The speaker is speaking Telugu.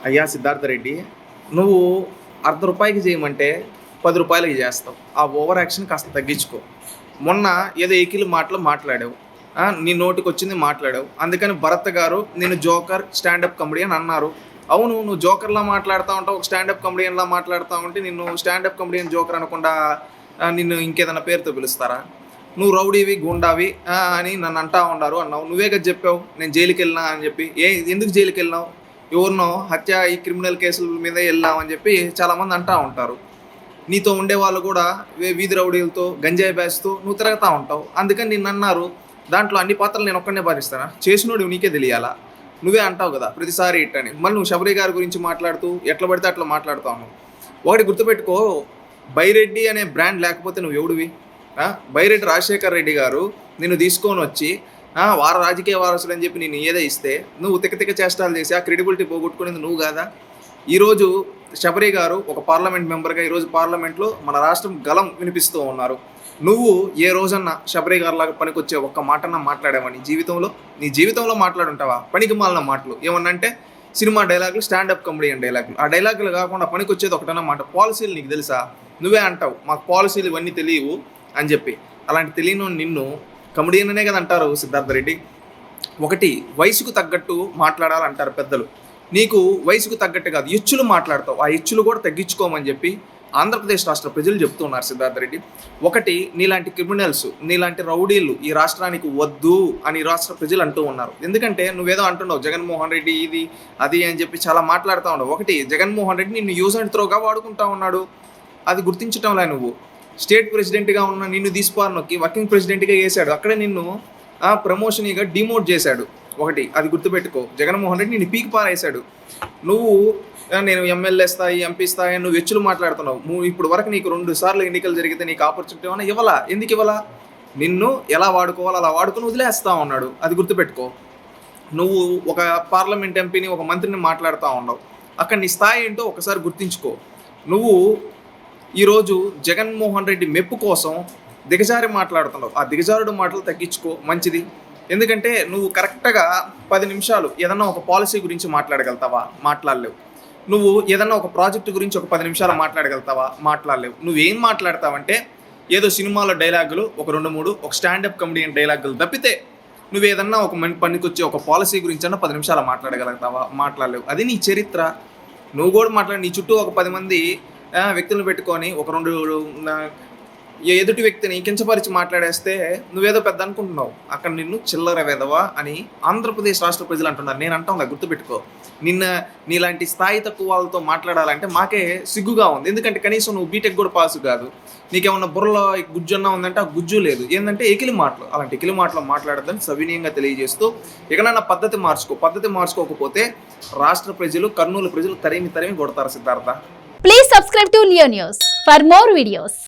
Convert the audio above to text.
అయ్యా సిద్ధార్థ రెడ్డి, నువ్వు రూ. 1 చేయమంటే రూ. 10కి చేస్తావు. ఆ ఓవర్ యాక్షన్ కాస్త తగ్గించుకో. మొన్న ఏదో ఎకిలి మాటలు మాట్లాడావు. నీ నోటికొచ్చింది మాట్లాడావు. అందుకని భరత్ గారు నిన్ను జోకర్, స్టాండప్ కమెడియన్ అన్నారు. అవును, నువ్వు జోకర్‌లా మాట్లాడుతా ఉంటావు. ఒక స్టాండప్ కమెడియన్‌లా మాట్లాడుతా ఉంటే నిన్ను స్టాండప్ కమెడియన్, జోకర్ అనకుండా నిన్ను ఇంకేదైనా పేరుతో పిలుస్తారా? నువ్వు రౌడీవి, గుండావి అని నన్ను అంటా ఉన్నారు అన్నావు. నువ్వే కదా చెప్పావు నేను జైలుకెళ్ళినా అని చెప్పి. ఎందుకు జైలుకెళ్ళినావు? ఎవరినో హత్య, ఈ క్రిమినల్ కేసుల మీద వెళ్ళామని చెప్పి చాలామంది అంటా ఉంటారు. నీతో ఉండేవాళ్ళు కూడా వీధి రౌడీలతో, గంజాయి బ్యాచ్‌తో నువ్వు తిరుగుతూ ఉంటావు. అందుకని నిన్నన్నారు. దాంట్లో అన్ని పాత్రలు నేను ఒక్కడినే భరిస్తానా? చేసినోడివి నీకే తెలియాలా? నువ్వే అంటావు కదా ప్రతిసారి ఇట్టని. మళ్ళీ నువ్వు శబరి గారి గురించి మాట్లాడుతూ ఎట్లా పడితే అట్లా మాట్లాడుతా ఉన్నావు. ఒకటి గుర్తుపెట్టుకో, బైరెడ్డి అనే బ్రాండ్ లేకపోతే నువ్వు ఎవడివి? బైరెడ్డి రాజశేఖర్ రెడ్డి గారు నిన్ను తీసుకొని వచ్చి రాజకీయ వారసులు అని చెప్పి నేను ఏదో ఇస్తే నువ్వు తిక్క చేష్టాలు చేసి ఆ క్రెడిబిలిటీ పోగొట్టుకునేది నువ్వు కాదా? ఈరోజు శబరి గారు ఒక పార్లమెంట్ మెంబర్గా ఈరోజు పార్లమెంట్లో మన రాష్ట్రం గలం వినిపిస్తూ ఉన్నారు. నువ్వు ఏ రోజన్నా శబరి గారిలాగా పనికొచ్చే ఒక్క మాటన్నా మాట్లాడావని నీ జీవితంలో మాట్లాడుంటావా? పనికి మాలిన మాటలు ఏమన్నంటే సినిమా డైలాగులు, స్టాండప్ కమెడియన్ డైలాగులు. ఆ డైలాగులు కాకుండా పనికొచ్చేది ఒకటన్నా మాట. పాలసీలు నీకు తెలుసా? నువ్వే అంటావు మాకు పాలసీలు ఇవన్నీ తెలియవు అని చెప్పి. అలాంటి తెలియని నిన్ను కమెడియన్ అనే కదా అంటారు సిద్ధార్థ రెడ్డి. ఒకటి, వయసుకు తగ్గట్టు మాట్లాడాలంటారు పెద్దలు. నీకు వయసుకు తగ్గట్టు కాదు, ఎచ్చులు మాట్లాడతావు. ఆ ఎచ్చులు కూడా తగ్గించుకోమని చెప్పి ఆంధ్రప్రదేశ్ రాష్ట్ర ప్రజలు చెప్తున్నారు సిద్ధార్థ రెడ్డి. ఒకటి, నీలాంటి క్రిమినల్స్, నీలాంటి రౌడీలు ఈ రాష్ట్రానికి వద్దు అని రాష్ట్ర ప్రజలు అంటూ ఉన్నారు. ఎందుకంటే నువ్వేదో అంటున్నావు జగన్మోహన్ రెడ్డి ఇది అది అని చెప్పి చాలా మాట్లాడుతూ ఉన్నావు. ఒకటి, జగన్మోహన్ రెడ్డి నిన్ను యూజ్ అండ్ త్రోగా వాడుకుంటా ఉన్నాడు. అది గుర్తించటంలే నువ్వు. స్టేట్ ప్రెసిడెంట్గా ఉన్న నిన్ను తీసిపారు నొక్కి వర్కింగ్ ప్రెసిడెంట్గా వేశాడు. అక్కడే నిన్ను ప్రమోషన్గా డిమోట్ చేశాడు. ఒకటి, అది గుర్తుపెట్టుకో. జగన్మోహన్ రెడ్డి నిన్ను పీకి పారేశాడు. నువ్వు నేను ఎమ్మెల్యే స్థాయి, ఎంపీ స్థాయి నువ్వు వెచ్చులు మాట్లాడుతున్నావు. నువ్వు ఇప్పుడు వరకు నీకు 2 సార్లు ఎన్నికలు జరిగితే నీకు ఆపర్చునిటీ ఏమన్నా ఇవ్వాలా? ఎందుకు ఇవ్వాలా? నిన్ను ఎలా వాడుకోవాలో అలా వాడుకొని వదిలేస్తా ఉన్నాడు. అది గుర్తుపెట్టుకో. నువ్వు ఒక పార్లమెంట్ ఎంపీని, ఒక మంత్రిని మాట్లాడుతూ ఉన్నావు. అక్కడ నీ స్థాయి ఏంటో ఒకసారి గుర్తించుకో. నువ్వు ఈరోజు జగన్మోహన్ రెడ్డి మెప్పు కోసం దిగజారి మాట్లాడుతున్నావు. ఆ దిగజారుడు మాటలు తగ్గించుకో, మంచిది. ఎందుకంటే నువ్వు కరెక్ట్గా 10 నిమిషాలు ఏదన్నా ఒక పాలసీ గురించి మాట్లాడగలుగుతావా? మాట్లాడలేవు. నువ్వు ఏదన్నా ఒక ప్రాజెక్టు గురించి ఒక 10 నిమిషాలు మాట్లాడగలుగుతావా? మాట్లాడలేవు. నువ్వేం మాట్లాడతావంటే ఏదో సినిమాలో డైలాగులు ఒక 2-3, ఒక స్టాండప్ కమెడియన్ డైలాగులు తప్పితే నువ్వు ఏదన్నా ఒక పనికొచ్చే ఒక పాలసీ గురించి అన్నా 10 నిమిషాలు మాట్లాడగలుగుతావా? మాట్లాడలేవు. అది నీ చరిత్ర. నువ్వు కూడా మాట్లాడి నీ చుట్టూ ఒక 10 మంది వ్యక్తులను పెట్టుకొని ఒక 2 ఎదుటి వ్యక్తిని కించపరిచి మాట్లాడేస్తే నువ్వేదో పెద్ద అనుకుంటున్నావు. అక్కడ నిన్ను చిల్లర వెదవా అని ఆంధ్రప్రదేశ్ రాష్ట్ర ప్రజలు అంటున్నారు. నేను అంటాను, గుర్తుపెట్టుకో. నీలాంటి స్థాయి తక్కువ వాళ్ళతో మాట్లాడాలంటే మాకే సిగ్గుగా ఉంది. ఎందుకంటే కనీసం నువ్వు బీటెక్ కూడా పాస్ కాదు. నీకేమన్నా బుర్రలో గుజ్జున్నా ఉందంటే ఆ గుజ్జు లేదు. ఏంటంటే ఎకిలి మాటలు. అలాంటి ఎకిలి మాటలు మాట్లాడద్దని సవినీయంగా తెలియజేస్తూ ఇకనైనా పద్ధతి మార్చుకోకపోతే రాష్ట్ర ప్రజలు, కర్నూలు ప్రజలు తరిమి కొడతారు Siddhartha. Please subscribe to Leo news for more videos.